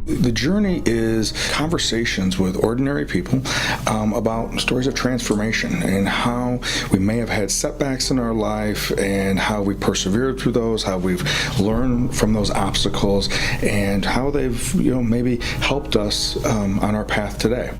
The journey is conversations with ordinary people about stories of transformation and how we may have had setbacks in our life and how we persevered through those, how we've learned from those obstacles, and how they've maybe helped us on our path today.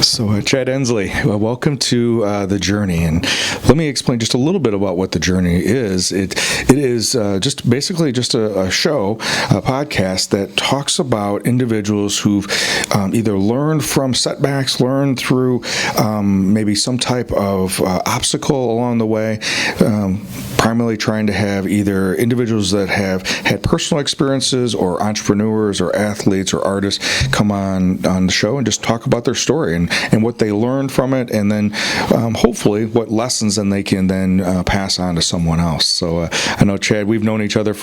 So, Chad Endsley, welcome to The Journey, and let me explain just a little bit about what The Journey is. It is just basically just a show, a podcast that talks about individuals who've either learned from setbacks, learned through maybe some type of obstacle along the way, primarily trying to have either individuals that have had personal experiences or entrepreneurs or athletes or artists come on the show and just talk about their story and what they learned from it, and then hopefully what lessons then they can then pass on to someone else. So I know, Chad, we've known each other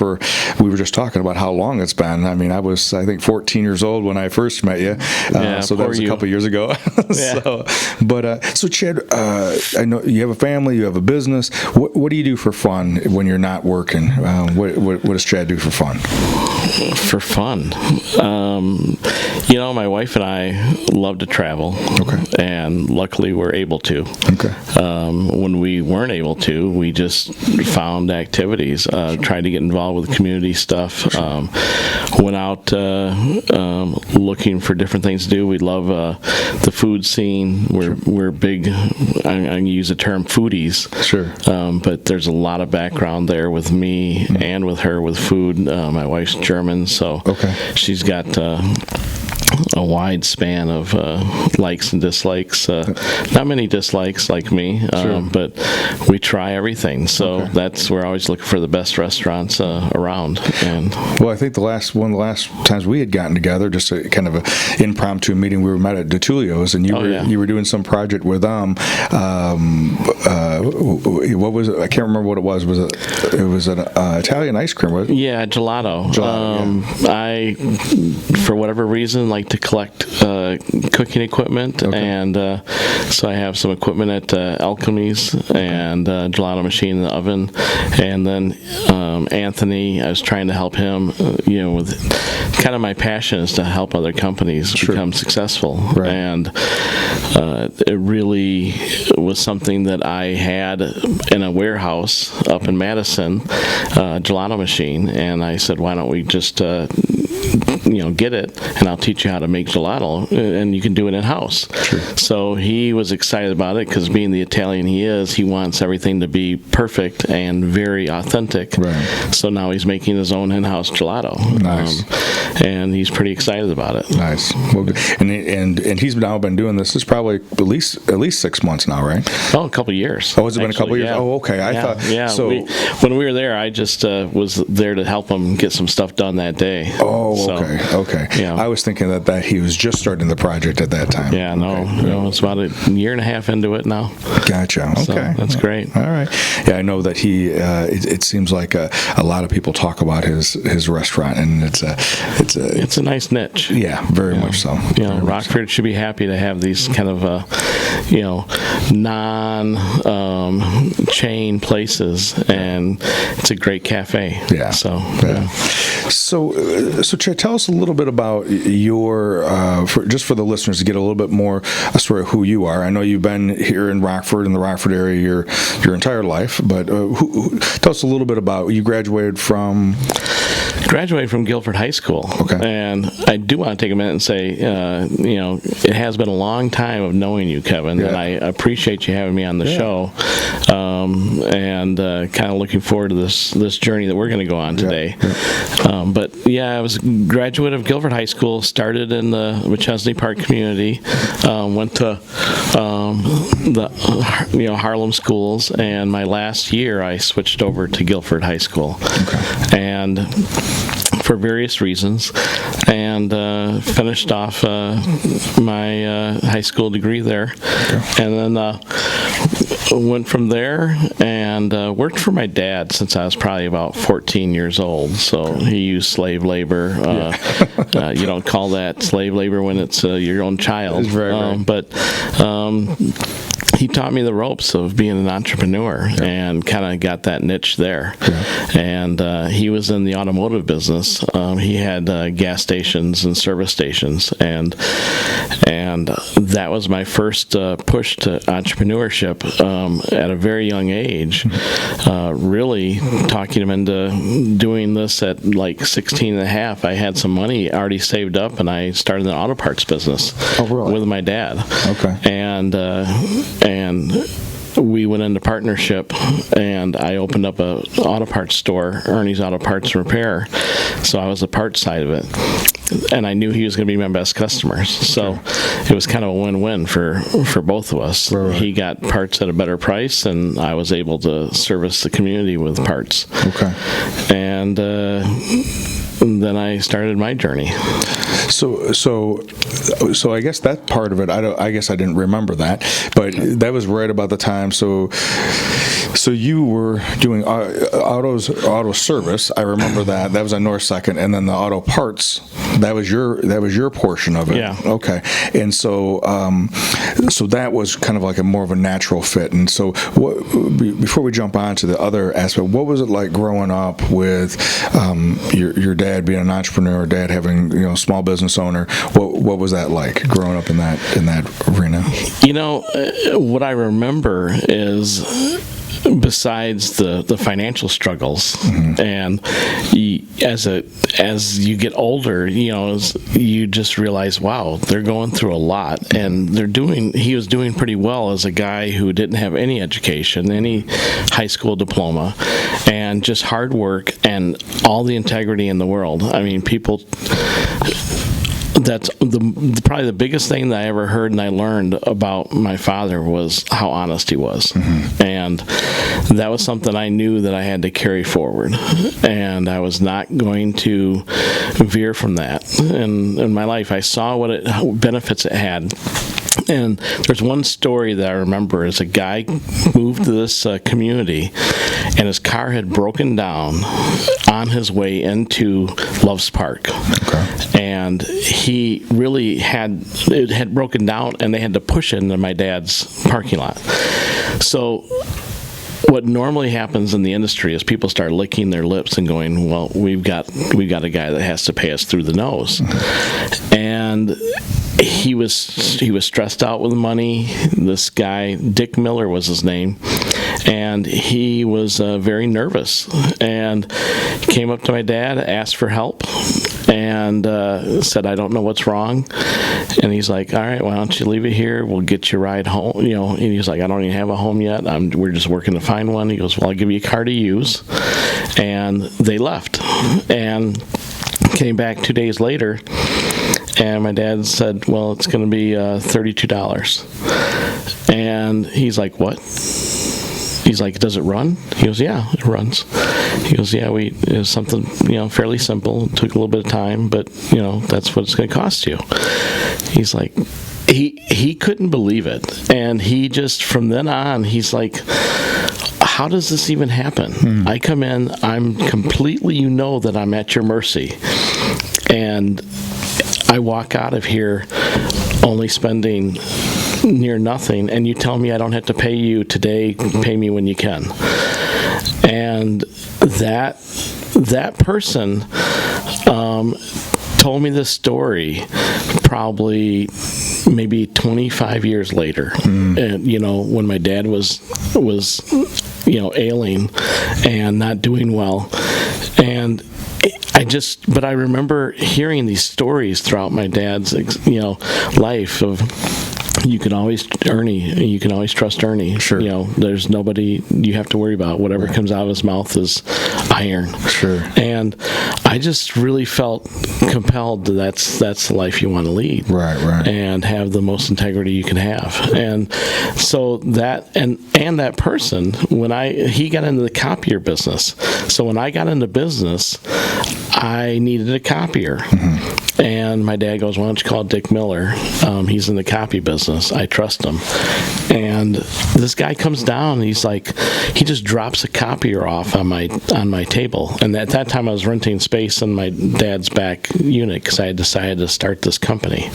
we were just talking about how long it's been. I mean, I think 14 years old when I first met you, so that was a couple years ago. So Chad, I know you have a family, you have a business. What do you do for fun when you're not working? What does Chad do for fun? For fun, my wife and I love to travel. Okay. And luckily we're able to. Okay. When we weren't able to, we just found activities, tried to get involved with community stuff, went out looking for different things to do. We love the food scene. We're big, I'm going to use the term foodies. Sure. But there's a lot of background there with me and with her with food. My wife's German, so she's got a wide span of likes and dislikes. Not many dislikes like me, but we try everything. So we're always looking for the best restaurants around. And well, I think one of the last times we had gotten together, just a kind of an impromptu meeting, we were met at DeTulio's, and you were doing some project with them. What was it? I can't remember what it was. It was an Italian ice cream, was it? Yeah, gelato. I, for whatever reason, like to collect cooking equipment, and so I have some equipment at Alchemy's and gelato machine in the oven, and then Anthony, I was trying to help him, with kind of my passion is to help other companies become successful, and it really was something that I had in a warehouse up in Madison, gelato machine, and I said, why don't we just get it, and I'll teach you how to make gelato, and you can do it in-house. So he was excited about it because being the Italian he is, he wants everything to be perfect and very authentic. So now he's making his own in-house gelato. Nice. And he's pretty excited about it. Nice. Well, and he's now been doing this. It's probably at least 6 months now, right? Oh, a couple of years. Oh, has it been a couple of years? Yeah. Oh, okay. I thought so. When we were there, I just was there to help him get some stuff done that day. Oh, okay. Yeah. I was thinking that he was just starting the project at that time. Yeah, no, it's about a year and a half into it now. Gotcha. Okay. So that's great. All right. Yeah, I know that he. It seems like a lot of people talk about his restaurant, and it's a nice niche. Yeah, very much so. Rockford should be happy to have these kind of non-chain places, and it's a great cafe. Yeah. So Chad, tell us a little bit about your, for the listeners to get a little bit more a story of who you are. I know you've been here in Rockford, in the Rockford area, your entire life, but tell us a little bit about, you graduated from Guilford High School. Okay. And I do want to take a minute and say, it has been a long time of knowing you, Kevin, and I appreciate you having me on the show, and kind of looking forward to this journey that we're going to go on today. I was a graduate of Guilford High School, started in the McChesney Park community, went to the Harlem schools, and my last year I switched over to Guilford High School. And for various reasons, and finished off my high school degree there, and then went from there and worked for my dad since I was probably about 14 years old. So he used slave labor. You don't call that slave labor when it's your own child. Right. But he taught me the ropes of being an entrepreneur and kind of got that niche there. And he was in the automotive business. He had gas stations and service stations, and that was my first push to entrepreneurship at a very young age. Really talking him into doing this at like 16 and a half. I had some money already saved up, and I started an auto parts business with my dad. Okay. And we went into partnership, and I opened up a auto parts store, Ernie's Auto Parts and Repair. So I was the parts side of it, and I knew he was going to be my best customer. So it was kind of a win-win for both of us. Right. He got parts at a better price, and I was able to service the community with parts. Okay. And then I started my journey. So I guess that part of it, I guess I didn't remember that, but that was right about the time. So you were doing auto service. I remember that. That was on North Second, and then the auto parts. That was your portion of it. Yeah. Okay. And so that was kind of like a more of a natural fit. And so before we jump on to the other aspect, what was it like growing up with your dad being an entrepreneur, dad having a small business owner? What was that like growing up in that arena? What I remember is, besides the financial struggles, and as you get older, you just realize, wow, they're going through a lot, and he was doing pretty well as a guy who didn't have any education, any high school diploma, and just hard work and all the integrity in the world. I mean, people. That's probably the biggest thing that I ever heard and I learned about my father was how honest he was. And that was something I knew that I had to carry forward. And I was not going to veer from that. In my life, I saw what benefits it had. And there's one story that I remember is a guy moved to this community, and his car had broken down on his way into Loves Park. Okay. And he really had broken down, and they had to push it into my dad's parking lot. So what normally happens in the industry is people start licking their lips and going, well, we've got a guy that has to pay us through the nose. And he was stressed out with money. This guy, Dick Miller was his name, and he was very nervous, and came up to my dad, asked for help, and said, I don't know what's wrong. And he's like, all right, why don't you leave it here? We'll get you a ride home. And he's like, I don't even have a home yet. We're just working to find one. He goes, well, I'll give you a car to use. And they left and came back 2 days later. And my dad said, well, it's going to be $32. And he's like, what? He's like, does it run? He goes, yeah, it runs. He goes, yeah, it was something, fairly simple. It took a little bit of time, but, that's what it's going to cost you. He's like, he couldn't believe it. And he just, from then on, he's like, how does this even happen? I come in, I'm completely, that I'm at your mercy. And I walk out of here only spending near nothing, and you tell me I don't have to pay you today, pay me when you can. And that person told me this story probably maybe 25 years later. And when my dad was ailing and not doing well. And but I remember hearing these stories throughout my dad's, life of, you can always trust Ernie. Sure. There's nobody you have to worry about. Whatever comes out of his mouth is iron. Sure. And I just really felt compelled that's the life you want to lead. Right. And have the most integrity you can have. And so that and that person, he got into the copier business. So when I got into business, I needed a copier. And my dad goes, why don't you call Dick Miller? He's in the copy business. I trust him. And this guy comes down, and he's like, he just drops a copier off on my table. And at that time, I was renting space in my dad's back unit because I had decided to start this company.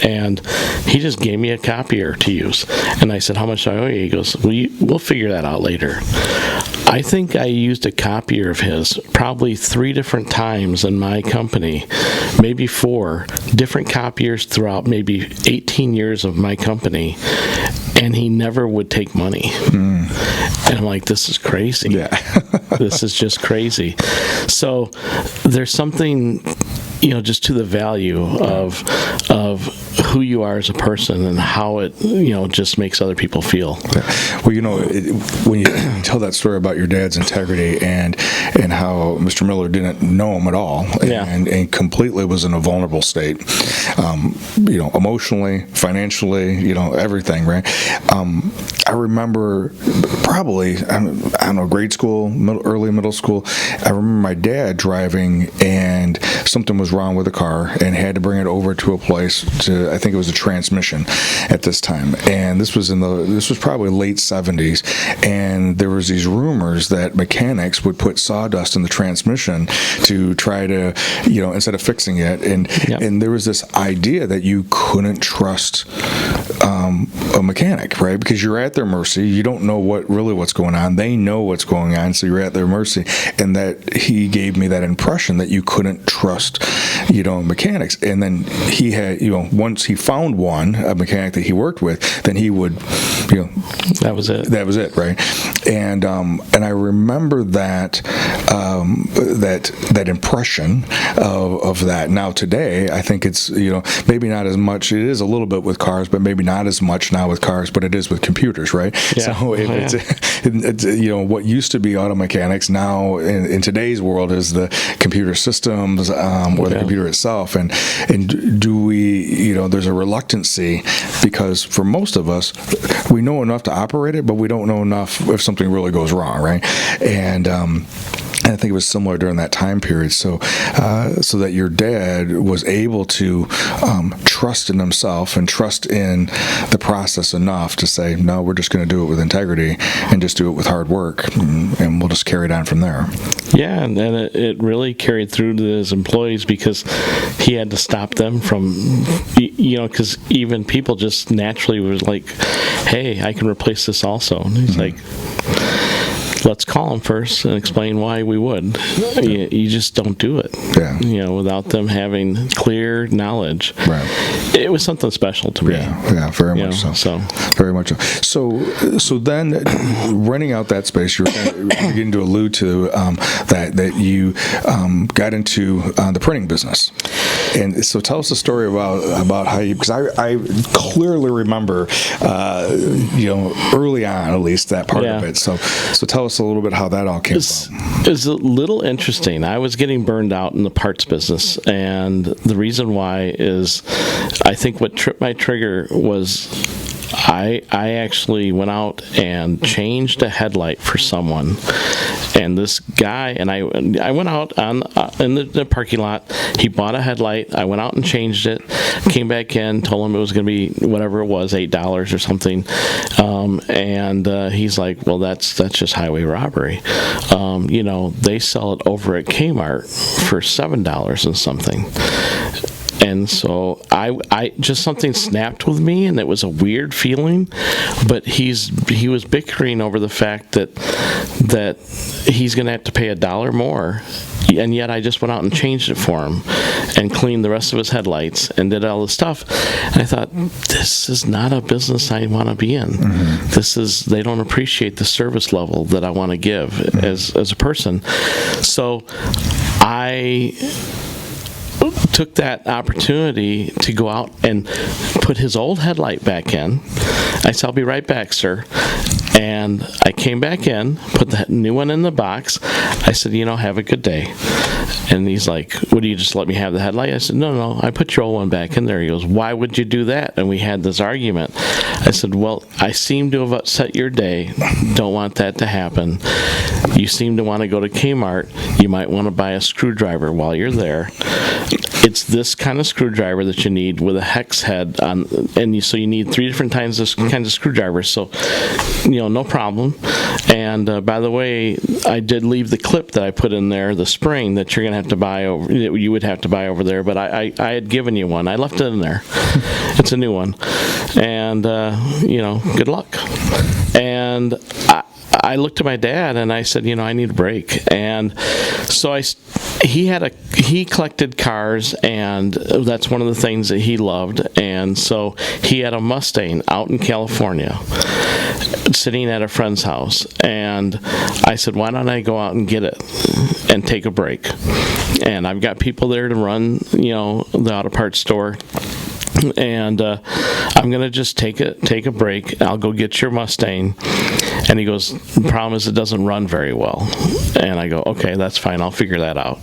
And he just gave me a copier to use. And I said, how much do I owe you? He goes, we'll figure that out later. I think I used a copier of his probably 3 different times in my company, maybe 4 different copiers throughout maybe 18 years of my company, and he never would take money. And I'm like, this is crazy. Yeah. This is just crazy. So there's something, just to the value of who you are as a person and how it, just makes other people feel. Well, when you tell that story about your dad's integrity and how Mr. Miller didn't know him at all, and completely was in a vulnerable state, emotionally, financially, everything, right? I remember probably, I don't know, grade school, early middle school, I remember my dad driving, and something was wrong with the car and had to bring it over to a place I think it was a transmission at this time. And this was probably late 70s, and there was these rumors that mechanics would put sawdust in the transmission to try to, instead of fixing it. And there was this idea that you couldn't trust a mechanic, right? Because you're at their mercy. You don't know what's going on. They know what's going on, so you're at their mercy. And that he gave me that impression that you couldn't trust, mechanics. And then he had, once he found a mechanic that he worked with, then he would, that was it. That was it, right? And I remember that impression of that. Now today, I think it's maybe not as much. It is a little bit with cars, but maybe not as much now with cars. But it is with computers, right? Yeah. So it's what used to be auto mechanics now in today's world is the computer systems or the computer itself. And do we there's a reluctancy because for most of us, we know enough to operate it, but we don't know enough if something really goes wrong, right? And I think it was similar during that time period. So that your dad was able to trust in himself and trust in the process enough to say, no, we're just going to do it with integrity and just do it with hard work, and we'll just carry it on from there. Yeah, and then it really carried through to his employees because he had to stop them from, because even people just naturally was like, hey, I can replace this also. And he's like, let's call them first and explain why we would. You just don't do it, without them having clear knowledge. Right. It was something special to me. Yeah, very much so. Very much so. So then, renting out that space, you're beginning to allude to that you got into the printing business. And so tell us a story about how you, because I clearly remember, early on at least that part of it. So tell us a little bit how that all came about. It's a little interesting. I was getting burned out in the parts business, and the reason why is I think what tripped my trigger was I actually went out and changed a headlight for someone, and this guy and I went out in the parking lot. He bought a headlight. I went out and changed it. Came back in, told him it was going to be whatever it was, $8 or something, and he's like, "Well, that's just highway robbery." They sell it over at Kmart for $7 and something. And so I just something snapped with me, and it was a weird feeling. But he was bickering over the fact that he's going to have to pay $1 more, and yet I just went out and changed it for him, and cleaned the rest of his headlights and did all this stuff. And I thought, this is not a business I want to be in. Mm-hmm. They don't appreciate the service level that I want to give as a person. So I took that opportunity to go out and put his old headlight back in. I said, I'll be right back, sir. And I came back in, put the new one in the box. I said, have a good day. And he's like, would you just let me have the headlight? I said, no, I put your old one back in there. He goes, why would you do that? And we had this argument. I said, well, I seem to have upset your day. Don't want that to happen. You seem to want to go to Kmart. You might want to buy a screwdriver while you're there. it's this kind of screwdriver that you need with a hex head on, and so you need 3 different kinds of screwdrivers. So, no problem. And by the way, I did leave the clip that I put in there, the spring that you're gonna have to buy over. You would have to buy over there, but I had given you one. I left it in there. It's a new one, and good luck. And I looked at my dad and I said, I need a break. And so he collected cars, and that's one of the things that he loved. And so he had a Mustang out in California sitting at a friend's house. And I said, why don't I go out and get it and take a break? And I've got people there to run, the auto parts store. And I'm going to just take a break. I'll go get your Mustang. And he goes, the problem is it doesn't run very well. And I go, okay, that's fine. I'll figure that out.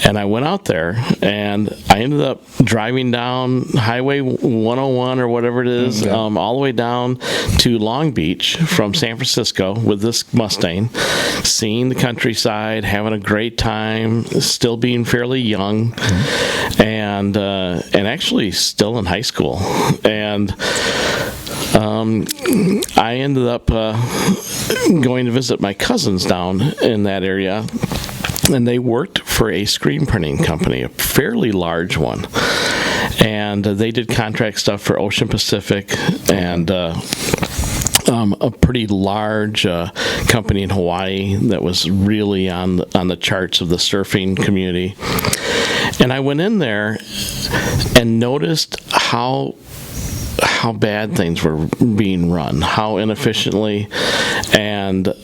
And I went out there, and I ended up driving down Highway 101 or whatever it is, all the way down to Long Beach from San Francisco with this Mustang, seeing the countryside, having a great time, still being fairly young, and actually still in high school. And I ended up going to visit my cousins down in that area, and they worked for a screen printing company, a fairly large one. And they did contract stuff for Ocean Pacific and a pretty large company in Hawaii that was really on the charts of the surfing community. And I went in there and noticed how bad things were being run, how inefficiently, and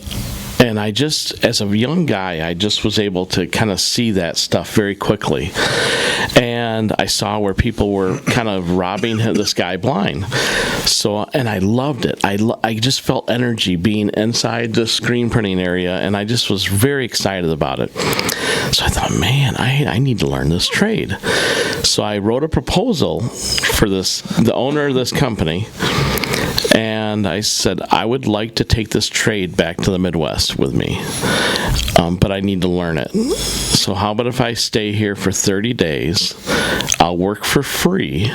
I just, as a young guy, I just was able to kind of see that stuff very quickly. And I saw where people were kind of robbing this guy blind. So, and I loved it. I just felt energy being inside the screen printing area, and I just was very excited about it. So I thought, man, I need to learn this trade. So I wrote a proposal for the owner of this company, and I said, I would like to take this trade back to the Midwest with me, but I need to learn it. So how about if I stay here for 30 days? I'll work for free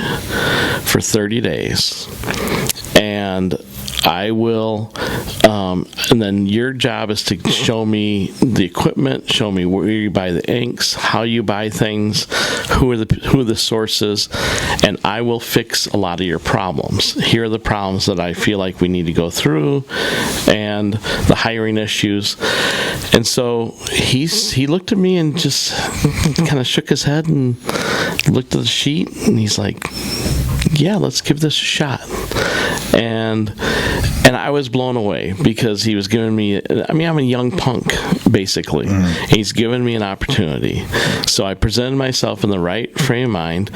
for 30 days, and I will, and then your job is to show me the equipment, show me where you buy the inks, how you buy things, who are the sources, and I will fix a lot of your problems. Here are the problems that I feel like we need to go through, and the hiring issues. And so he looked at me and just kind of shook his head and looked at the sheet, and he's like, yeah, let's give this a shot. And I was blown away because he was giving me, I'm a young punk, basically. He's given me an opportunity. So I presented myself in the right frame of mind.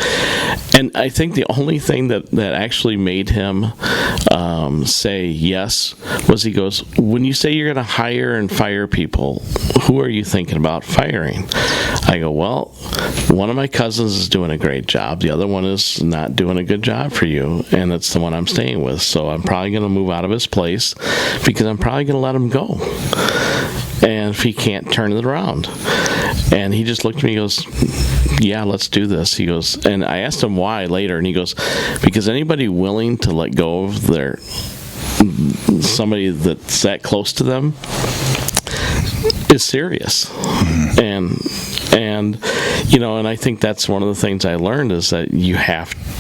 And I think the only thing that actually made him say yes was he goes, when you say you're going to hire and fire people, who are you thinking about firing? I go, well, one of my cousins is doing a great job. The other one is not doing a good job for you, and it's the one I'm staying with. So I'm probably going to move out of his place because I'm probably going to let him go. And if he can't turn it around. And he just looked at me and goes, yeah, let's do this. He goes, and I asked him why later, and he goes, because anybody willing to let go of somebody that's that close to them is serious. And I think that's one of the things I learned is that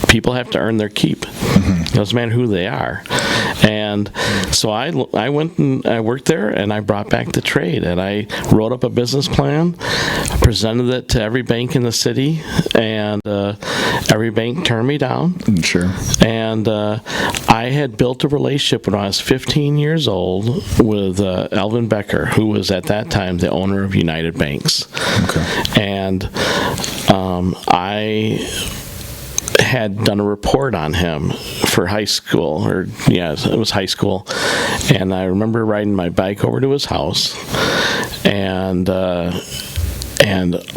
people have to earn their keep. It doesn't matter who they are. And so I went and I worked there, and I brought back the trade, and I wrote up a business plan, presented it to every bank in the city, and every bank turned me down. Sure. And I had built a relationship when I was 15 years old with Alvin Becker, who was at that time the owner of United Banks. Okay. And I had done a report on him for high school, it was high school, and I remember riding my bike over to his house and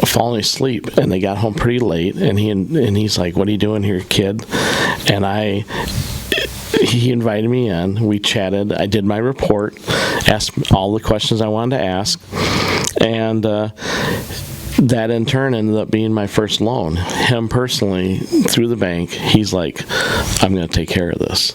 falling asleep, and they got home pretty late, and he's like, what are you doing here, kid? And he invited me in, we chatted, I did my report, asked all the questions I wanted to ask, and that in turn ended up being my first loan. Him personally, through the bank, he's like, I'm going to take care of this.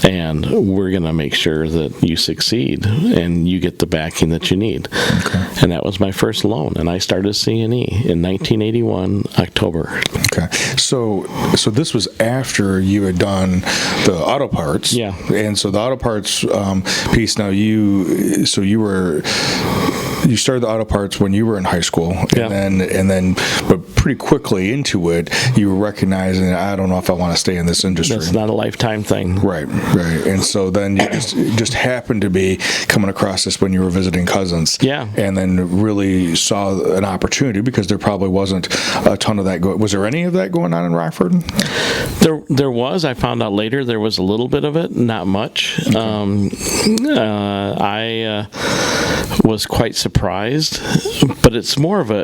And we're going to make sure that you succeed and you get the backing that you need. Okay. And that was my first loan. And I started C&E in 1981, October. Okay. So this was after you had done the auto parts. Yeah. And so the auto parts piece, now you started the auto parts when you were in high school, and then, but pretty quickly into it, you were recognizing, I don't know if I want to stay in this industry. That's not a lifetime thing. Right. And so then you just happened to be coming across this when you were visiting cousins. Yeah. And then really saw an opportunity, because there probably wasn't a ton of that was there any of that going on in Rockford? There was. I found out later there was a little bit of it, not much. Okay. I was quite surprised, but it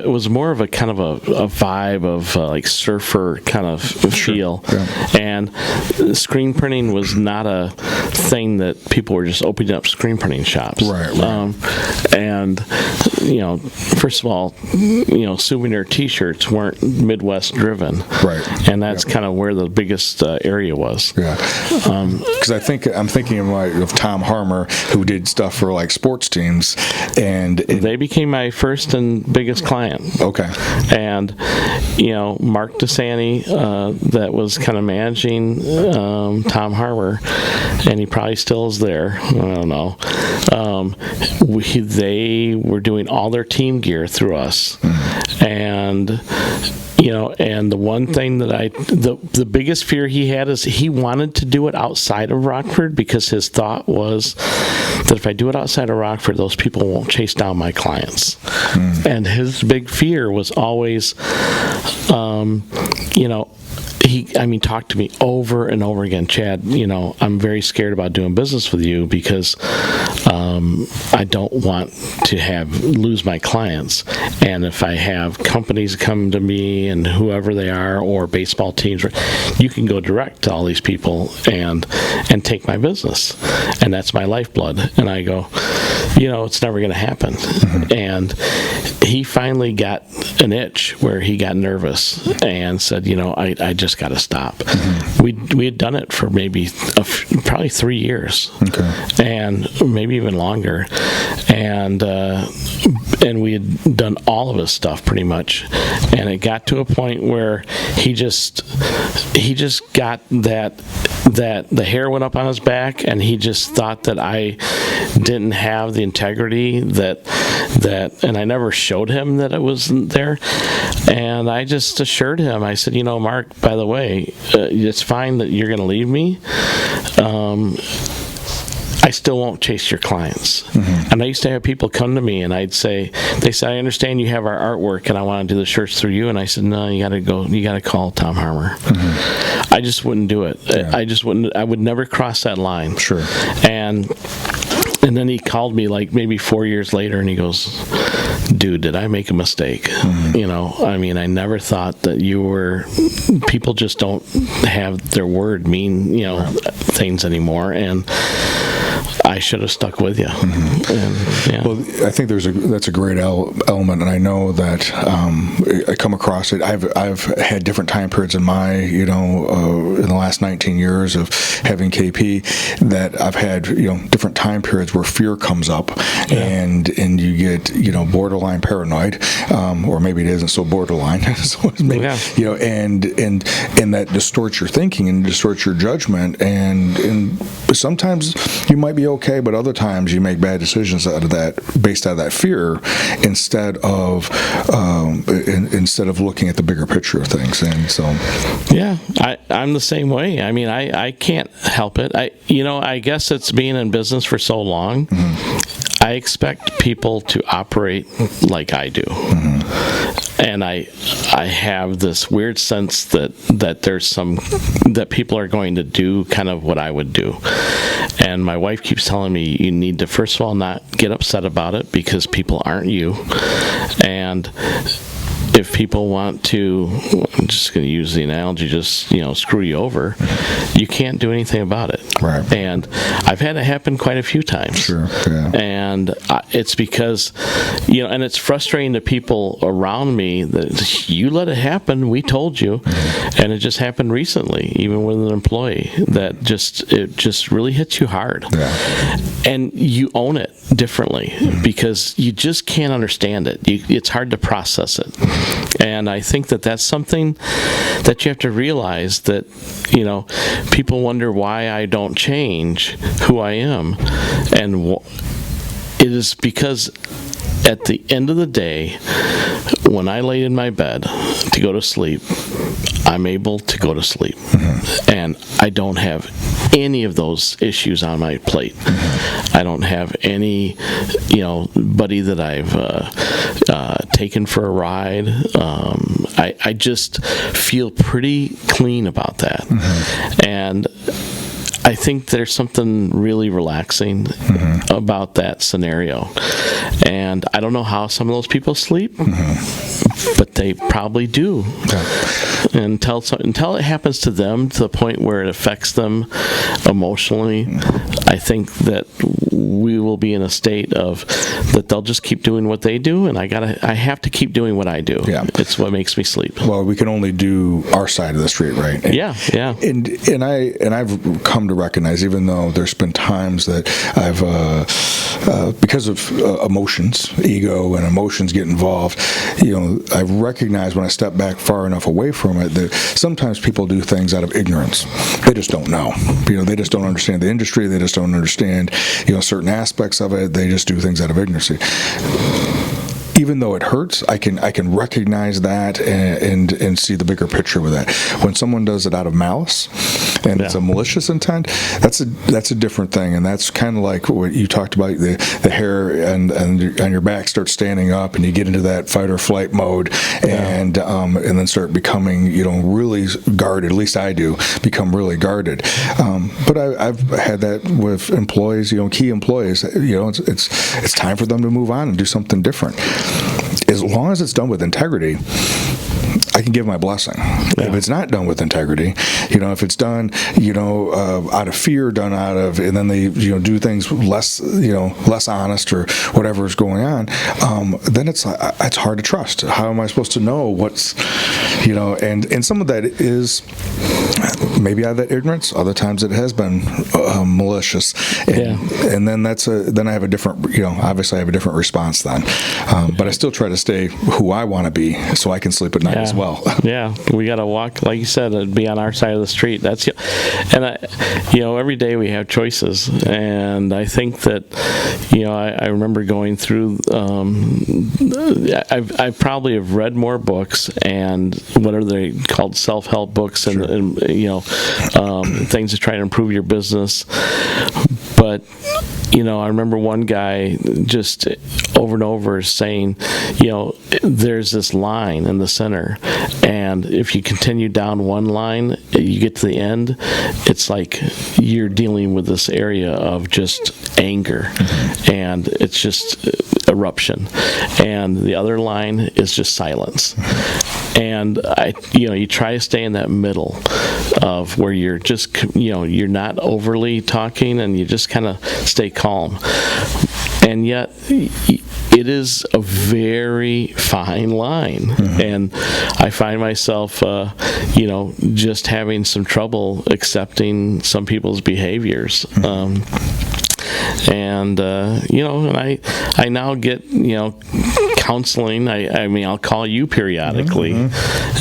was more of a kind of a vibe of like surfer kind of feel. Yeah. And screen printing was not a thing that people were just opening up screen printing shops. Right. And first of all, souvenir T-shirts weren't Midwest driven. Right. And that's kind of where the biggest area was. Yeah. Because I'm thinking of Tom Harmer, who did stuff for like sports teams, and they became my first and biggest client. Okay. And Mark DeSanti, that was kind of managing Tom Harmer, and he probably still is there. I don't know. They were doing all their team gear through us, and the one thing that the biggest fear he had is he wanted to do it outside of Rockford, because his thought was that if I do it outside of Rockford, those people won't chase down my clients. And his big fear was always, he talked to me over and over again, Chad, I'm very scared about doing business with you, because I don't want to lose my clients. And if I have companies come to me and whoever they are, or baseball teams, you can go direct to all these people and take my business. And that's my lifeblood. And I go, it's never going to happen. Mm-hmm. And he finally got an itch where he got nervous and said, I just got to stop. Mm-hmm. We had done it for maybe probably 3 years. Okay. And maybe even longer. And we had done all of his stuff pretty much. And it got to a point where he just got that the hair went up on his back, and he just thought that I didn't have the integrity that and I never showed him that it wasn't there. And I just assured him, I said, Mark, by the way, it's fine that you're going to leave me. I still won't chase your clients. Mm-hmm. And I used to have people come to me, and they say, I understand you have our artwork and I want to do the shirts through you. And I said, no, you got to call Tom Harmer. Mm-hmm. I just wouldn't do it. Yeah. I would never cross that line. Sure. And then he called me like maybe 4 years later, and he goes, dude, did I make a mistake? Mm-hmm. I never thought that people just don't have their word mean, things anymore. And I should have stuck with you. Mm-hmm. And, yeah. Well, I think that's a great element, and I know that I come across it. I've had different time periods in my in the last 19 years of having KP, that I've had different time periods where fear comes up, and you get borderline paranoid, or maybe it isn't so borderline. So maybe, and that distorts your thinking and distorts your judgment, and sometimes you might be okay, but other times you make bad decisions based out of that fear, instead of looking at the bigger picture of things. And so, I'm the same way. I can't help it. I guess it's being in business for so long. Mm-hmm. I expect people to operate like I do. Mm-hmm. And I have this weird sense that that people are going to do kind of what I would do. And my wife keeps telling me, you need to, first of all, not get upset about it, because people aren't you. And if people want to, I'm just going to use the analogy, just screw you over, you can't do anything about it. Right. And I've had it happen quite a few times. Sure. Yeah. And it's because, and it's frustrating to people around me that you let it happen. We told you, and it just happened recently, even with an employee that it just really hits you hard. Yeah. And you own it differently because you just can't understand it. It's hard to process it. And I think that that's something that you have to realize, that people wonder why I don't change who I am, and it is because at the end of the day, when I lay in my bed to go to sleep, I'm able to go to sleep. And I don't have any of those issues on my plate. I don't have any, buddy that I've taken for a ride. I just feel pretty clean about that. And I think there's something really relaxing about that scenario. And I don't know how some of those people sleep, but they probably do. Until it happens to them to the point where it affects them emotionally, I think that we will be in a state of that they'll just keep doing what they do, and I have to keep doing what I do. Yeah. It's what makes me sleep. Well, we can only do our side of the street, right? Yeah. And I've come to recognize, even though there's been times that I've because of emotions, ego and emotions get involved, I recognize when I step back far enough away from it that sometimes people do things out of ignorance. They just don't know. They just don't understand the industry. They just don't understand, certain aspects of it. They just do things out of ignorance. Even though it hurts, I can recognize that and see the bigger picture with that. When someone does it out of malice and it's a malicious intent, that's a different thing, and that's kind of like what you talked about. The hair and your back starts standing up, and you get into that fight or flight mode, and then start becoming really guarded. At least I do become really guarded. But I've had that with employees, key employees. It's time for them to move on and do something different. As long as it's done with integrity, I can give my blessing. Yeah. If it's not done with integrity, if it's done, out of fear, done out of, and then they, do things less honest or whatever is going on, then it's hard to trust. How am I supposed to know what's, and some of that is maybe out of that ignorance. Other times it has been malicious, and then then I have a different, obviously I have a different response then. But I still try to stay who I want to be, so I can sleep at night as well. Yeah, we got to walk, like you said, and be on our side of the street. Every day we have choices, and I think that, I remember going through. I probably have read more books and whatever they called self-help books, and things to try to improve your business, but. I remember one guy just over and over saying, there's this line in the center, and if you continue down one line, you get to the end, it's like you're dealing with this area of just anger, and it's just eruption, and the other line is just silence. And you try to stay in that middle of where you're just, you're not overly talking, and you just kind of stay calm. And yet, it is a very fine line. And I find myself, just having some trouble accepting some people's behaviors. And I now get counseling. I'll call you periodically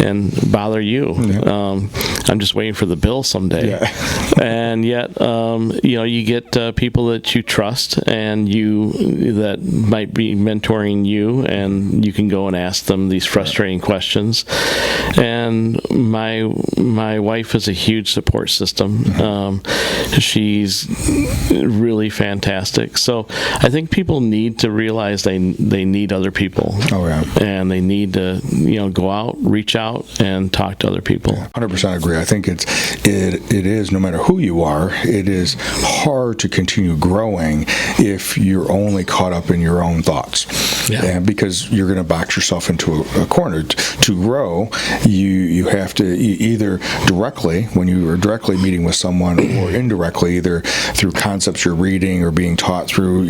and bother you. I'm just waiting for the bill someday. And yet you get people that you trust and that might be mentoring you, and you can go and ask them these frustrating questions. And my wife is a huge support system. She's really fantastic. So I think people need to realize they need other people. And they need to go out, reach out, and talk to other people. 100% agree. I think it is, no matter who you are, it is hard to continue growing if you're only caught up in your own thoughts. and because you're going to box yourself into a corner. To grow, you have to either directly, when you are directly meeting with someone, or indirectly, either through concepts you're reading or being taught through,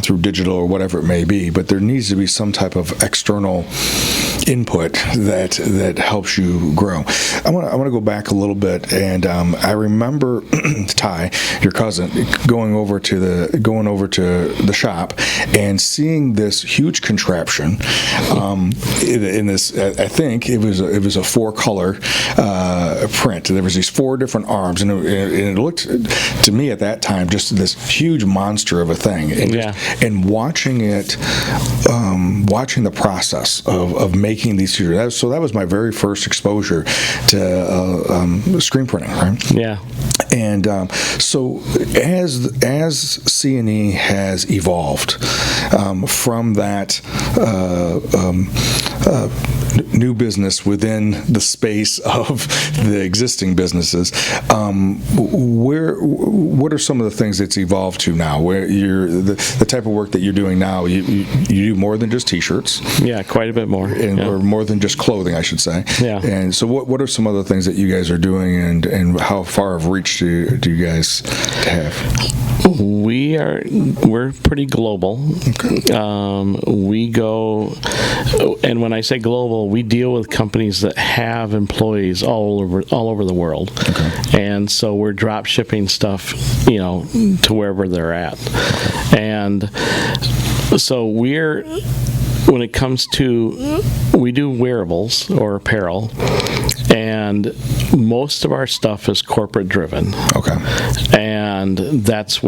through digital or whatever it may be. But there needs to be some type of external input that helps you grow. I want to go back a little bit, and I remember Ty, your cousin, going over to the shop and seeing this huge contraption in this. I think it was a 4-color print. There was these 4 different arms, and it looked to me at that time just this huge monster of a thing. And watching it, watching the process of making these figures. So that was my very first exposure to screen printing, right? Yeah. And so as C&E has evolved from that new business within the space of the existing businesses, what are some of the things it's evolved to now? Where the type of work that you're doing now, you do more than just T-shirts. Yeah, quite a bit more. Or more than just clothing, I should say. Yeah. And so what are some other things that you guys are doing, and how far of reach do you guys have? We're pretty global. Okay. We go, and when I say global, we deal with companies that have employees all over the world. Okay. And so we're drop shipping stuff, to wherever they're at. And so when it comes to, we do wearables or apparel, and most of our stuff is corporate driven. Okay. And that's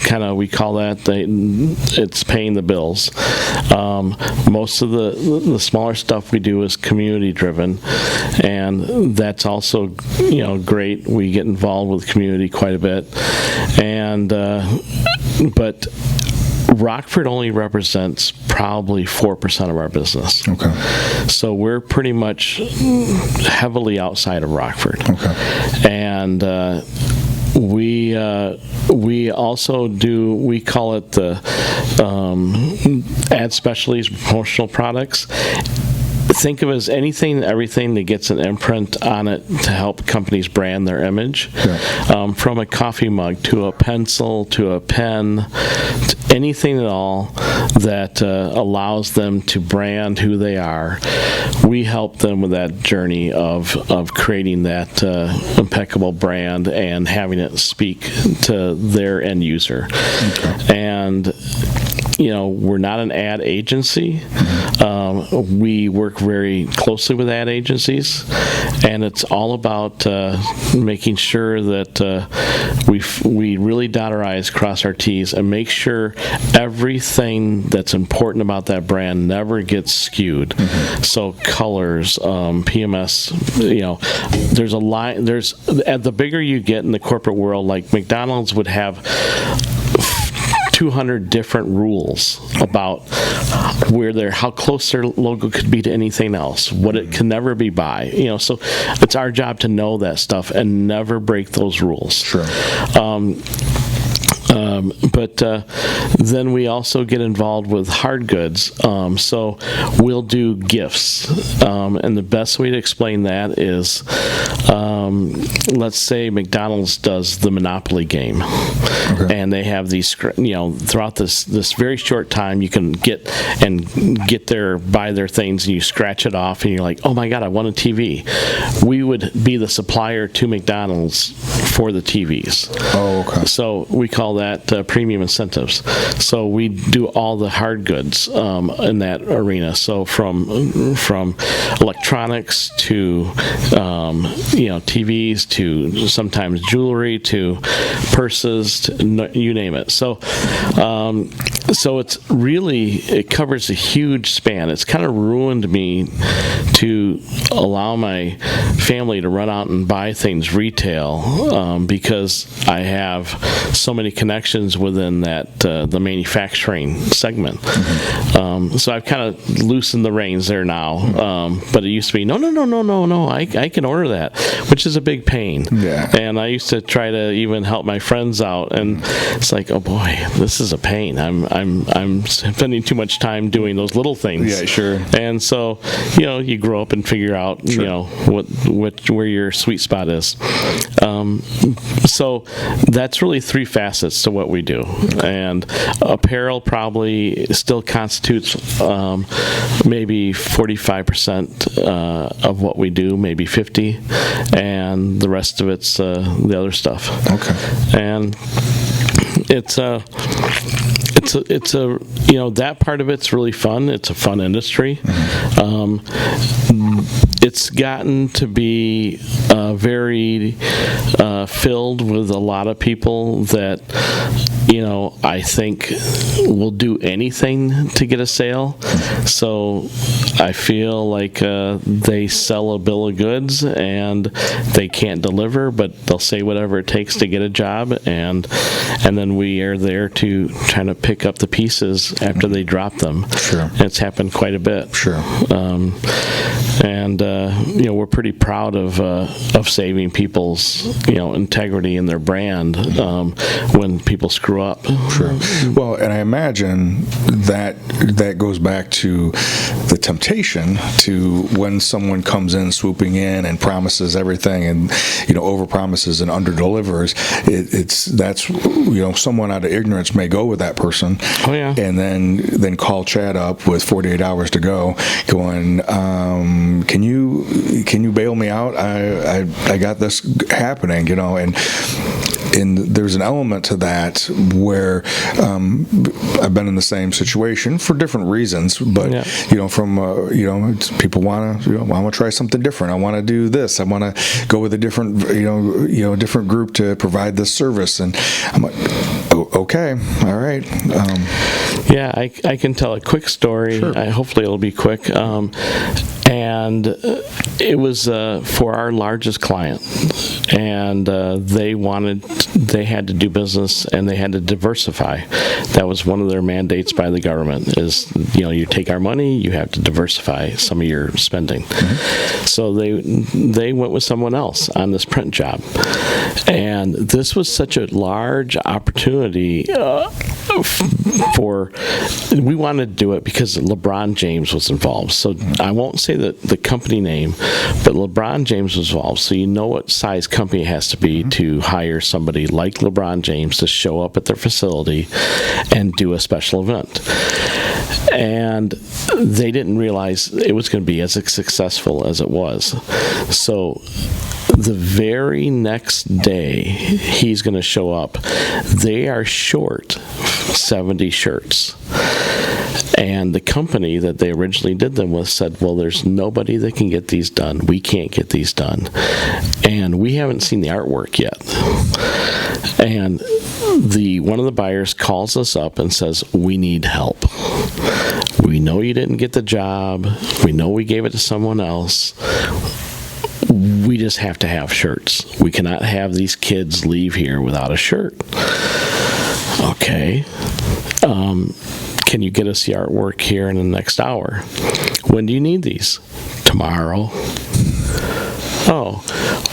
kind of, we call that, it's paying the bills. Most of the smaller stuff we do is community driven, and that's also, great. We get involved with community quite a bit. And, but Rockford only represents probably 4% of our business. Okay. So we're pretty much heavily outside of Rockford. Okay. And we also do, we call it the ad specialties, promotional products. Think of it as anything and everything that gets an imprint on it to help companies brand their image. Yeah. From a coffee mug to a pencil to a pen, to anything at all that allows them to brand who they are. We help them with that journey of creating that impeccable brand and having it speak to their end user. Okay. And we're not an ad agency. We work very closely with ad agencies, and it's all about making sure that we really dot our I's, cross our T's, and make sure everything that's important about that brand never gets skewed. Mm-hmm. So colors, PMS, there's a line. The bigger you get in the corporate world, like McDonald's would have 200 different rules about how close their logo could be to anything else, what it can never be by. So it's our job to know that stuff and never break those rules. Sure. But then we also get involved with hard goods. So we'll do gifts. And the best way to explain that is, let's say McDonald's does the Monopoly game. Okay. And they have these, throughout this very short time, you can buy their things, and you scratch it off, and you're like, oh my God, I want a TV. We would be the supplier to McDonald's for the TVs. Oh, okay. So we call that premium incentives. So we do all the hard goods in that arena. So from electronics to TVs to sometimes jewelry to purses, to you name it. So it's really, it covers a huge span. It's kind of ruined me to allow my family to run out and buy things retail because I have so many connections within that the manufacturing segment. Mm-hmm. So I've kind of loosened the reins there now. But it used to be no. I can order that, which is a big pain. Yeah. And I used to try to even help my friends out, and it's like, oh boy, this is a pain. I'm I'm spending too much time doing those little things. Yeah, sure. And so, you grow up and figure out, where your sweet spot is. So that's really three facets to what we do. And apparel probably still constitutes maybe 45% of what we do, maybe 50, and the rest of it's the other stuff. Okay. And it's a that part of it's really fun. It's a fun industry. It's gotten to be very filled with a lot of people that I think will do anything to get a sale. So I feel like they sell a bill of goods and they can't deliver, but they'll say whatever it takes to get a job, and then we are there to try to pick up the pieces after they drop them. Sure. And it's happened quite a bit. Sure. And we're pretty proud of saving people's integrity in their brand when people screw up. Sure. Well, and I imagine that goes back to the temptation to when someone comes in swooping in and promises everything and overpromises and underdelivers. That's someone out of ignorance may go with that person. Oh yeah. And then call Chad up with 48 hours to go, going, can you bail me out? I got this happening, and there's an element to that where I've been in the same situation for different reasons, but people want to try something different. I want to do this. I want to go with a different different group to provide this service, and I'm like, okay, all right. I can tell a quick story. Sure. Hopefully it'll be quick. And it was for our largest client, and they had to do business and they had to diversify. That was one of their mandates by the government is, you take our money, you have to diversify some of your spending. Mm-hmm. So they went with someone else on this print job. And this was such a large opportunity we wanted to do it because LeBron James was involved. So I won't say the company name, but LeBron James was involved. So you know what size company it has to be to hire somebody like LeBron James to show up at their facility and do a special event. And they didn't realize it was going to be as successful as it was. So the very next day he's going to show up, they are short 70 shirts. And the company that they originally did them with said, well, there's nobody that can get these done. We can't get these done. And we haven't seen the artwork yet. And one of the buyers calls us up and says, we need help. We know you didn't get the job. We know we gave it to someone else. We just have to have shirts. We cannot have these kids leave here without a shirt. Okay. Can you get us the artwork here in the next hour? When do you need these? Tomorrow. Oh,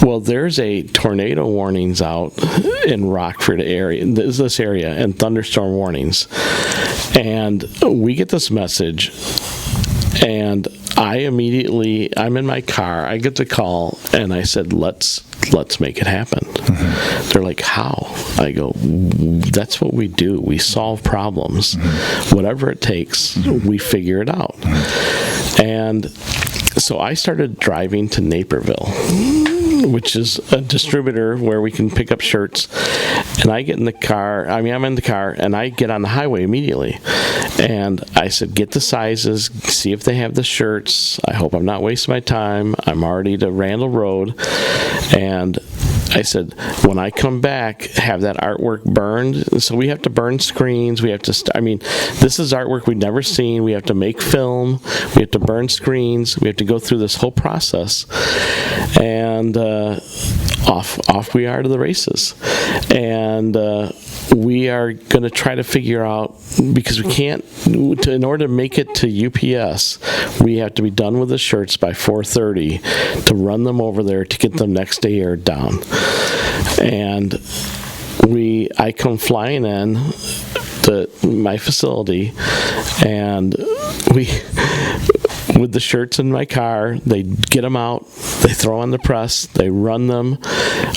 well, there's a tornado warnings out in Rockford area, this area, and thunderstorm warnings. And we get this message, and I'm in my car, I get the call, and I said, let's make it happen. Mm-hmm. They're like, how? I go, that's what we do. We solve problems. Mm-hmm. Whatever it takes, we figure it out. Mm-hmm. And so I started driving to Naperville, which is a distributor where we can pick up shirts. And I get in the car, I'm in the car, and I get on the highway immediately. And I said, get the sizes, see if they have the shirts. I hope I'm not wasting my time. I'm already to Randall Road. And I said, when I come back, have that artwork burned. So we have to burn screens. We have to, this is artwork we've never seen. We have to make film. We have to burn screens. We have to go through this whole process. And off we are to the races. And we are going to try to figure out, because we can't, in order to make it to UPS, we have to be done with the shirts by 4:30 to run them over there to get them next day aired down. And I come flying in, my facility, and we, with the shirts in my car, they get them out, they throw on the press, they run them,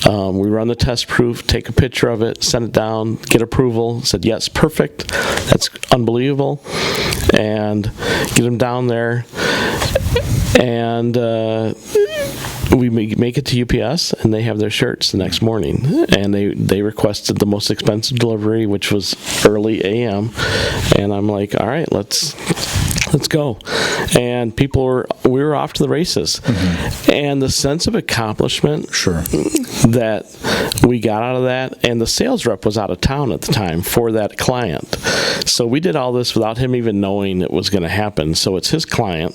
we run the test proof, take a picture of it, send it down, get approval, said yes, perfect, that's unbelievable, and get them down there, and we make it to UPS, and they have their shirts the next morning. And they requested the most expensive delivery, which was early AM. And I'm like, all right, let's go. And we were off to the races. Mm-hmm. And the sense of accomplishment that we got out of that, and the sales rep was out of town at the time for that client. So we did all this without him even knowing it was going to happen. So it's his client,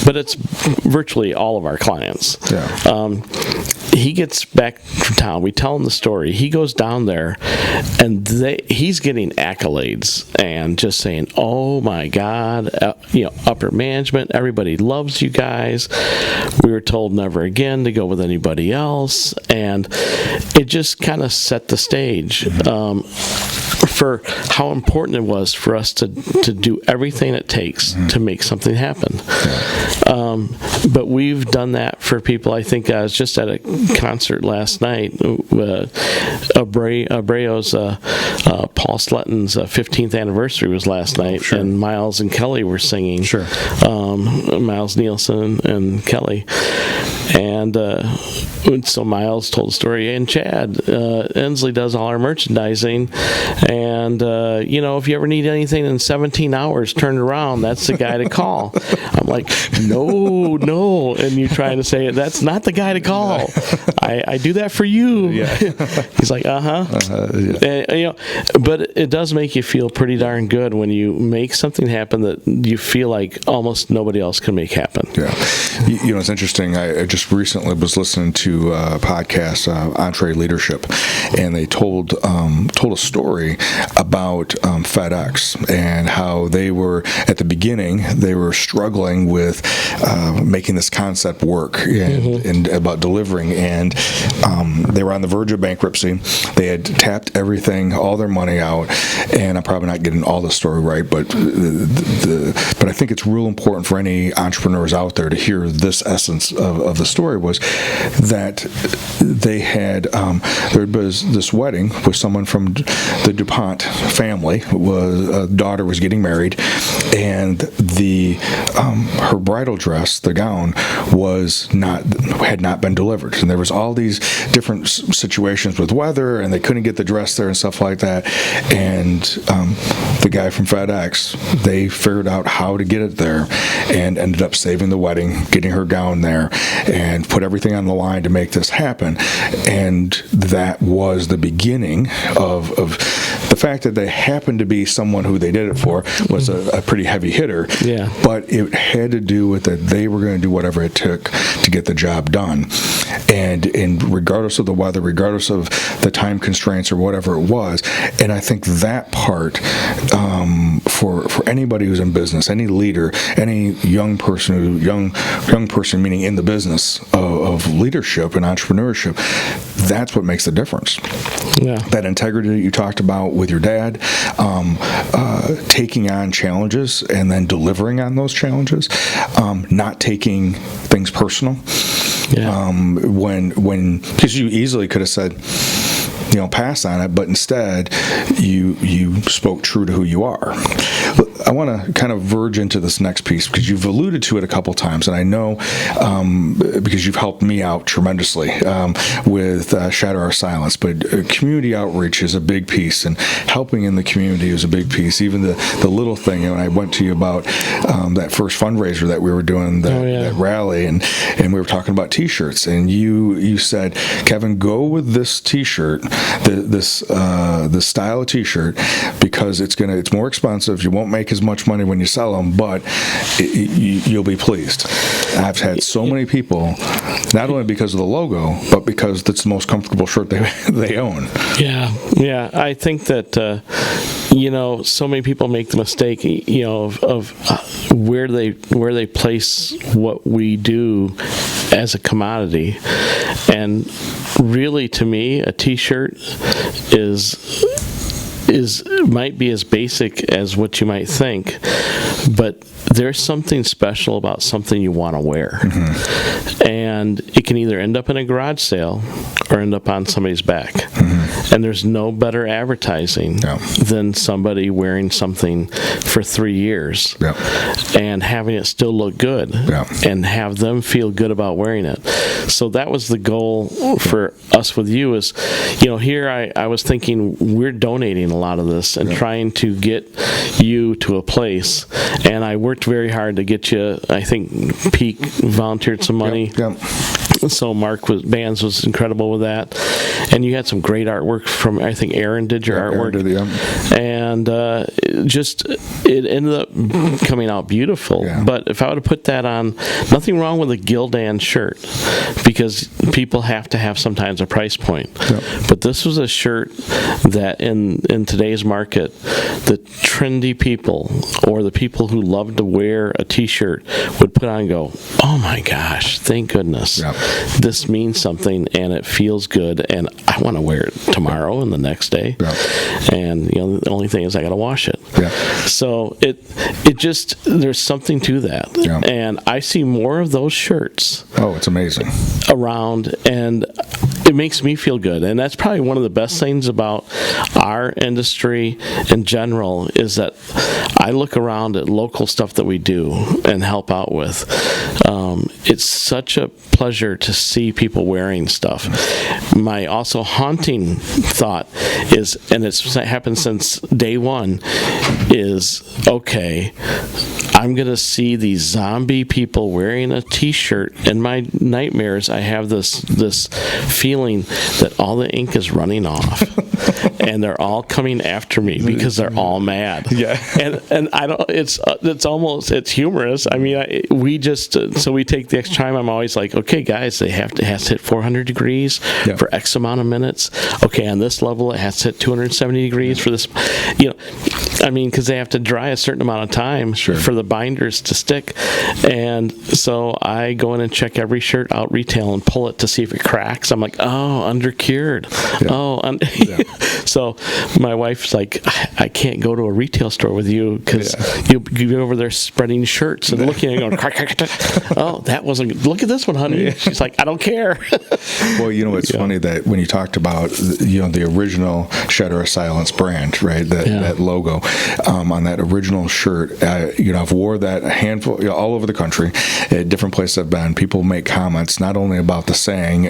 but it's virtually all of our clients. Yeah. He gets back from town. We tell him the story. He goes down there, and he's getting accolades and just saying, "Oh my God, upper management, everybody loves you guys. We were told never again to go with anybody else," and it just kind of set the stage. For how important it was for us to do everything it takes to make something happen. But we've done that for people. I think I was just at a concert last night. Abreo's Paul Sletton's 15th anniversary was last night, and Miles and Kelly were singing. Miles Nielsen and Kelly. And so Miles told a story, and Chad Endsley does all our merchandising, and if you ever need anything in 17 hours turned around, that's the guy to call. I'm like, no, and you're trying to say, that's not the guy to call. I do that for you. Yeah. He's like, And, but it does make you feel pretty darn good when you make something happen that you feel like almost nobody else can make happen. Yeah. It's interesting. I just recently was listening to a podcast, Entree Leadership, and they told a story about FedEx and how they were, at the beginning, they were struggling with making this concept work and about delivering, and they were on the verge of bankruptcy. They had tapped everything, all their money out, and I'm probably not getting all the story right, but I think it's real important for any entrepreneurs out there to hear this essence of the story. Was that they had there was this wedding with someone from the DuPont family. A daughter was getting married, and her bridal dress, the gown, had not been delivered, and there was all these different situations with weather, and they couldn't get the dress there and stuff like that. And the guy from FedEx, they figured out how to get it there, and ended up saving the wedding, getting her gown there, and put everything on the line to make this happen. And that was the beginning of the fact that they happened to be someone who they did it for was a pretty heavy hitter. Yeah. But it had to do with that they were going to do whatever it took to get the job done. And regardless of the weather, regardless of the time constraints or whatever it was. And I think that part, for anybody who's in business, any leader, any young person meaning in the business of leadership and entrepreneurship, that's what makes the difference. Yeah. That integrity that you talked about with your dad, taking on challenges and then delivering on those challenges, not taking things personal. Yeah. Because you easily could have said, pass on it, but instead you spoke true to who you are. I want to kind of verge into this next piece because you've alluded to it a couple times, and I know because you've helped me out tremendously with Shatter Our Silence, but community outreach is a big piece, and helping in the community is a big piece. Even the little thing, I went to you about that first fundraiser that we were doing, that rally, and we were talking about T-shirts, and you said, Kevin, go with this T-shirt, this style of T-shirt, because it's more expensive. You won't make as much money when you sell them, but you'll be pleased. I've had so many people, not only because of the logo, but because it's the most comfortable shirt they own. Yeah. I think that so many people make the mistake, of where they place what we do as a commodity, and really, to me, a T-shirt is might be as basic as what you might think, but there's something special about something you want to wear. And it can either end up in a garage sale or end up on somebody's back. And there's no better advertising than somebody wearing something for 3 years and having it still look good and have them feel good about wearing it. So that was the goal for us with you is, here I was thinking we're donating a lot of this and trying to get you to a place. And I worked very hard to get you, I think Peak volunteered some money. So Mark Bands was incredible with that. And you had some great artwork from, I think Aaron did your artwork. Aaron did, and it ended up coming out beautiful. But if I would have put that on, nothing wrong with a Gildan shirt, because people have to have sometimes a price point. But this was a shirt that in today's market, the trendy people or the people who love to wear a t-shirt would put on and go, oh my gosh, thank goodness. This means something and it feels good and I want to wear it tomorrow and the next day. And the only thing is I got to wash it. So it just, there's something to that. And I see more of those shirts. Oh, it's amazing. Around, and it makes me feel good. And that's probably one of the best things about our industry in general is that I look around at local stuff that we do and help out with. It's such a pleasure to see people wearing stuff. My also haunting thought is, and it's happened since day one, is, okay, I'm going to see these zombie people wearing a t-shirt. In my nightmares, I have this feeling that all the ink is running off. And they're all coming after me because they're all mad. And I don't. It's humorous. I mean, we just so we take the extra time. I'm always like, okay, guys, it has to hit 400 degrees for X amount of minutes. Okay, on this level, it has to hit 270 degrees for this. I mean, because they have to dry a certain amount of time for the binders to stick. And so I go in and check every shirt out retail and pull it to see if it cracks. I'm like, oh, undercured. So my wife's like, I can't go to a retail store with you because you'll be over there spreading shirts and looking and going, oh, that wasn't good. Look at this one, honey. She's like, I don't care. Well, it's funny that when you talked about the original Shatter of Silence brand, right? That logo on that original shirt. I've wore that a handful all over the country at different places I've been. People make comments not only about the saying,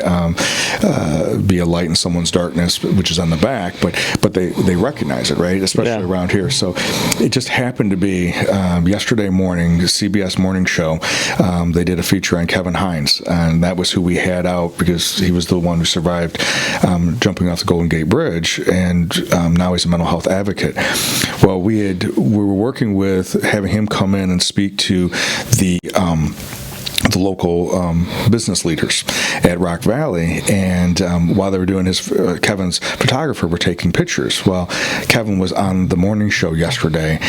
"Be a light in someone's darkness," which is on the back, but they recognize it, right? Especially around here. So it just happened to be yesterday morning, the CBS morning show. They did a feature on Kevin Hines, and that was who we had out because he was the one who survived jumping off the Golden Gate Bridge, and now he's a mental health advocate. Well, we were working with having him come in and speak to the local business leaders at Rock Valley, and while they were doing Kevin's photographer were taking pictures. Well, Kevin was on the morning show yesterday,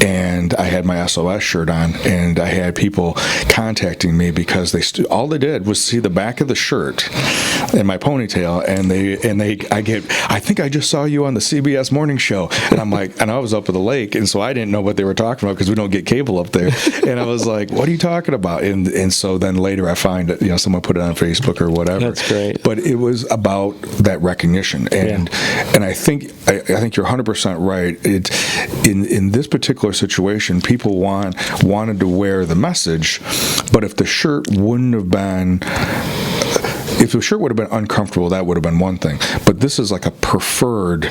and I had my SOS shirt on, and I had people contacting me because all they did was see the back of the shirt and my ponytail, I think I just saw you on the CBS morning show, and I'm like, and I was up at the lake, and so I didn't know what they were talking about because we don't get cable up there, and I was like, what are you talking about? And so then later I find that someone put it on Facebook or whatever. That's great. But it was about that recognition, and I think you're 100% right. In this particular situation, people wanted to wear the message, but if the shirt wouldn't have been. If the shirt would have been uncomfortable, that would have been one thing. But this is like a preferred,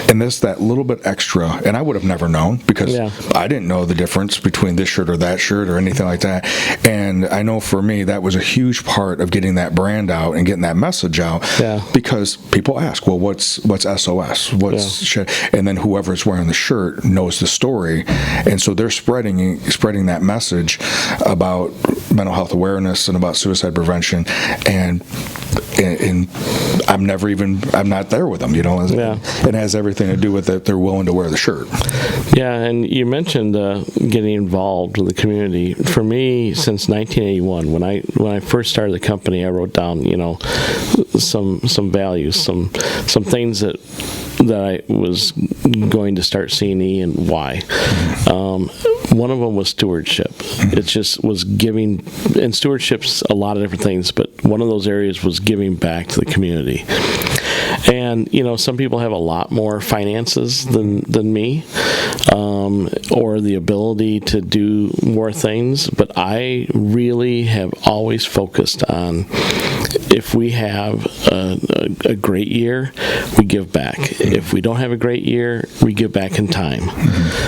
and that little bit extra, and I would have never known because I didn't know the difference between this shirt or that shirt or anything like that. And I know for me, that was a huge part of getting that brand out and getting that message out because people ask, well, what's SOS? And then whoever's wearing the shirt knows the story. And so they're spreading that message about mental health awareness and about suicide prevention, and I'm not there with them, It has everything to do with that they're willing to wear the shirt. Yeah, and you mentioned getting involved with the community. For me, since 1981, when I first started the company, I wrote down, some values, some things that that I was going to start C&E and why. One of them was stewardship. It just was giving, and stewardship's a lot of different things, but one of those areas was giving back to the community. And, some people have a lot more finances than me, or the ability to do more things, but I really have always focused on, if we have a great year, we give back. If we don't have a great year, we give back in time.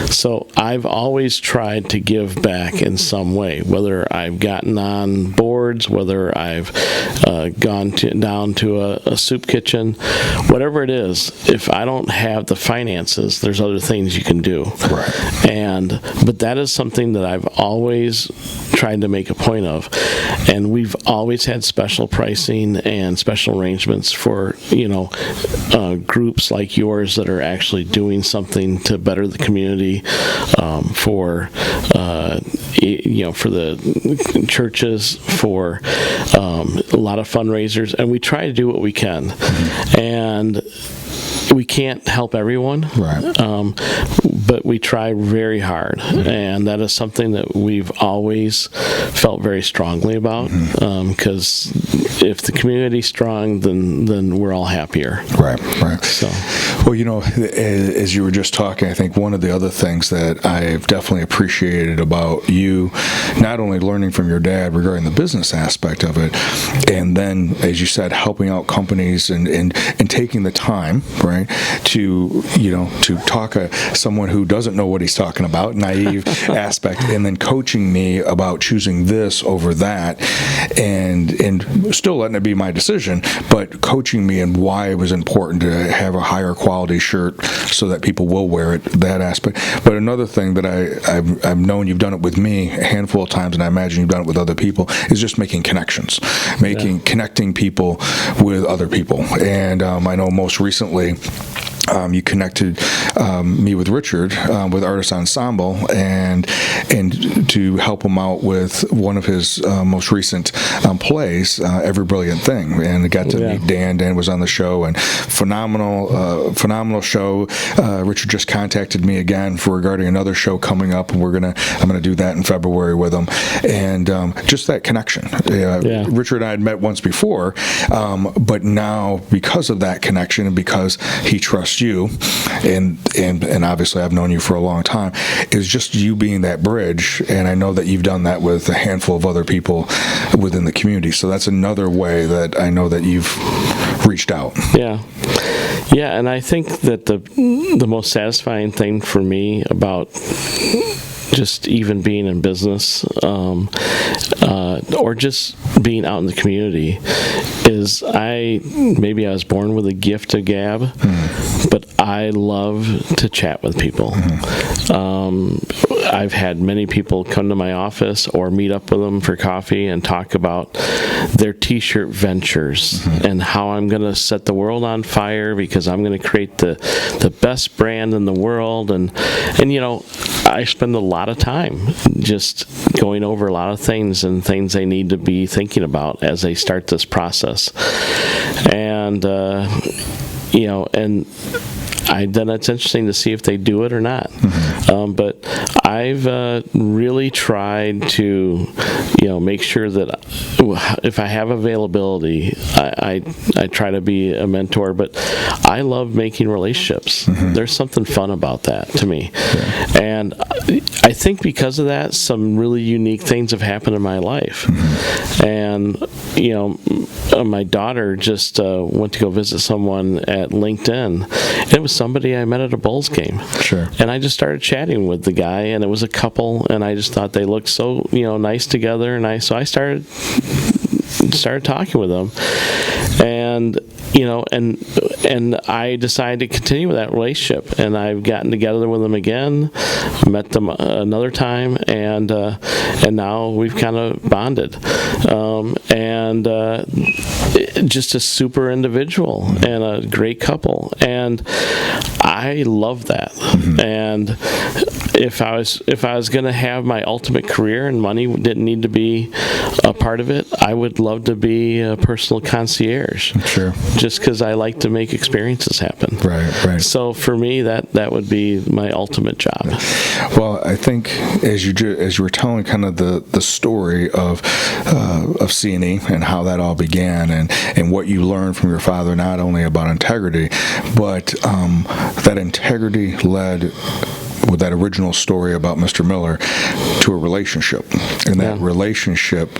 So I've always tried to give back in some way, whether I've gotten on boards, whether I've gone down to a soup kitchen, whatever it is. If I don't have the finances, there's other things you can do. Right. But that is something that I've always tried to make a point of, and we've always had special pricing and special arrangements for groups like yours that are actually doing something to better the community, for the churches, for a lot of fundraisers, and we try to do what we can. And we can't help everyone, right. But we try very hard, and that is something that we've always felt very strongly about, because if the community's strong, then we're all happier. Right. So, well, as you were just talking, I think one of the other things that I've definitely appreciated about you, not only learning from your dad regarding the business aspect of it, and then, as you said, helping out companies and taking the time, right, to talk to someone who doesn't know what he's talking about, naive aspect, and then coaching me about choosing this over that, and still letting it be my decision, but coaching me in why it was important to have a higher quality shirt so that people will wear it, that aspect. But another thing that I've known you've done it with me a handful of times, and I imagine you've done it with other people, is just making connections, connecting people with other people. And I know most recently, you connected me with Richard with Artist Ensemble, and to help him out with one of his most recent plays, Every Brilliant Thing, and I got to meet Dan. Dan was on the show, and phenomenal show. Richard just contacted me again regarding another show coming up, and I'm gonna do that in February with him, and just that connection. Richard and I had met once before, but now because of that connection and because he trusts you, and obviously I've known you for a long time, is just you being that bridge, and I know that you've done that with a handful of other people within the community. So that's another way that I know that you've reached out. Yeah, and I think that the most satisfying thing for me about just even being in business, or just being out in the community, is maybe I was born with a gift of gab, but I love to chat with people. I've had many people come to my office or meet up with them for coffee and talk about their t-shirt ventures and how I'm going to set the world on fire because I'm going to create the best brand in the world. And I spend a lot of time just going over a lot of things and things they need to be thinking about as they start this process. And, then it's interesting to see if they do it or not. But I've really tried to, make sure that if I have availability, I try to be a mentor. But I love making relationships. There's something fun about that to me. And I think because of that, some really unique things have happened in my life. And, my daughter just went to go visit someone at LinkedIn. And it was somebody I met at a Bulls game. Sure. And I just started chatting with the guy, and it was a couple, and I just thought they looked so, nice together. And so I started talking with them. And and I decided to continue with that relationship, and I've gotten together with them again, met them another time, and now we've kind of bonded, and just a super individual and a great couple, and I love that. And if I was going to have my ultimate career and money didn't need to be a part of it, I would love to be a personal concierge. Sure. Just because I like to make experiences happen. Right. So for me, that would be my ultimate job. Well, I think as you were telling kind of the story of C&E and how that all began, and what you learned from your father, not only about integrity, but that integrity led, with that original story about Mr. Miller, to a relationship. And that relationship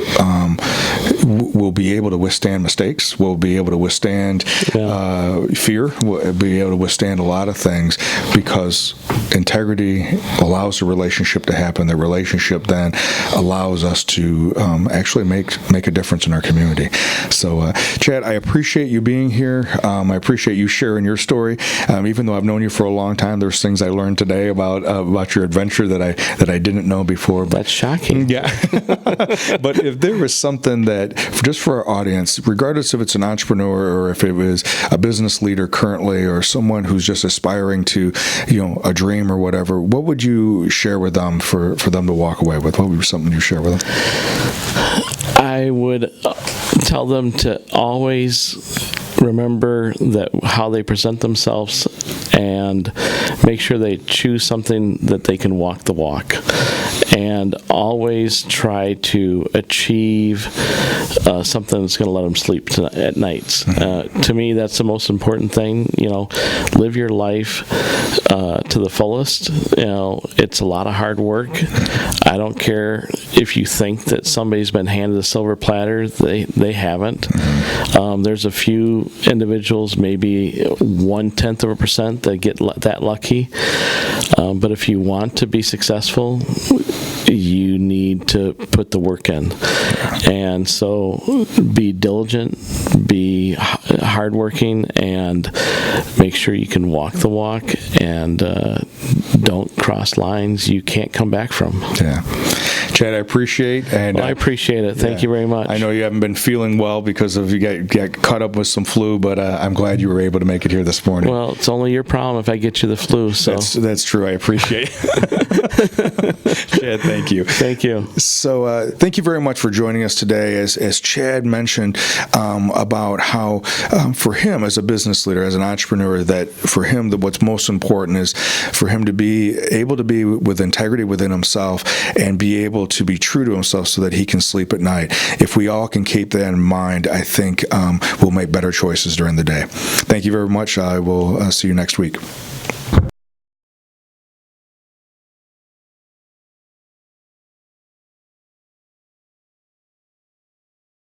will be able to withstand mistakes, will be able to withstand fear, will be able to withstand a lot of things, because integrity allows the relationship to happen. The relationship then allows us to actually make a difference in our community. So, Chad, I appreciate you being here. I appreciate you sharing your story. Even though I've known you for a long time, there's things I learned today about your adventure that I didn't know before. But, that's shocking. Yeah. But if there was something that, just for our audience, regardless if it's an entrepreneur or if it was a business leader currently or someone who's just aspiring to, a dream or whatever, what would you share with them for them to walk away with? What would be something you share with them? I would tell them to always remember that how they present themselves, and make sure they choose something that they can walk the walk, and always try to achieve something that's going to let them sleep at nights. To me, that's the most important thing. Live your life to the fullest. It's a lot of hard work. I don't care if you think that somebody's been handed a silver platter. They haven't. There's a few individuals, maybe 0.1% that get that lucky. But if you want to be successful, you need to put the work in. And so be diligent, be hardworking, and make sure you can walk the walk, and don't cross lines you can't come back from. Yeah. Chad, I appreciate. And I appreciate it. Thank you very much. I know you haven't been feeling well because of you got caught up with some flu, but I'm glad you were able to make it here this morning. Well, it's only your problem if I get you the flu. So that's true. I appreciate it. Chad, thank you. Thank you. So thank you very much for joining us today. As Chad mentioned about how for him as a business leader, as an entrepreneur, that for him what's most important is for him to be able to be with integrity within himself and be able to be true to himself so that he can sleep at night. If we all can keep that in mind, I think we'll make better choices during the day. Thank you very much. I will see you next week.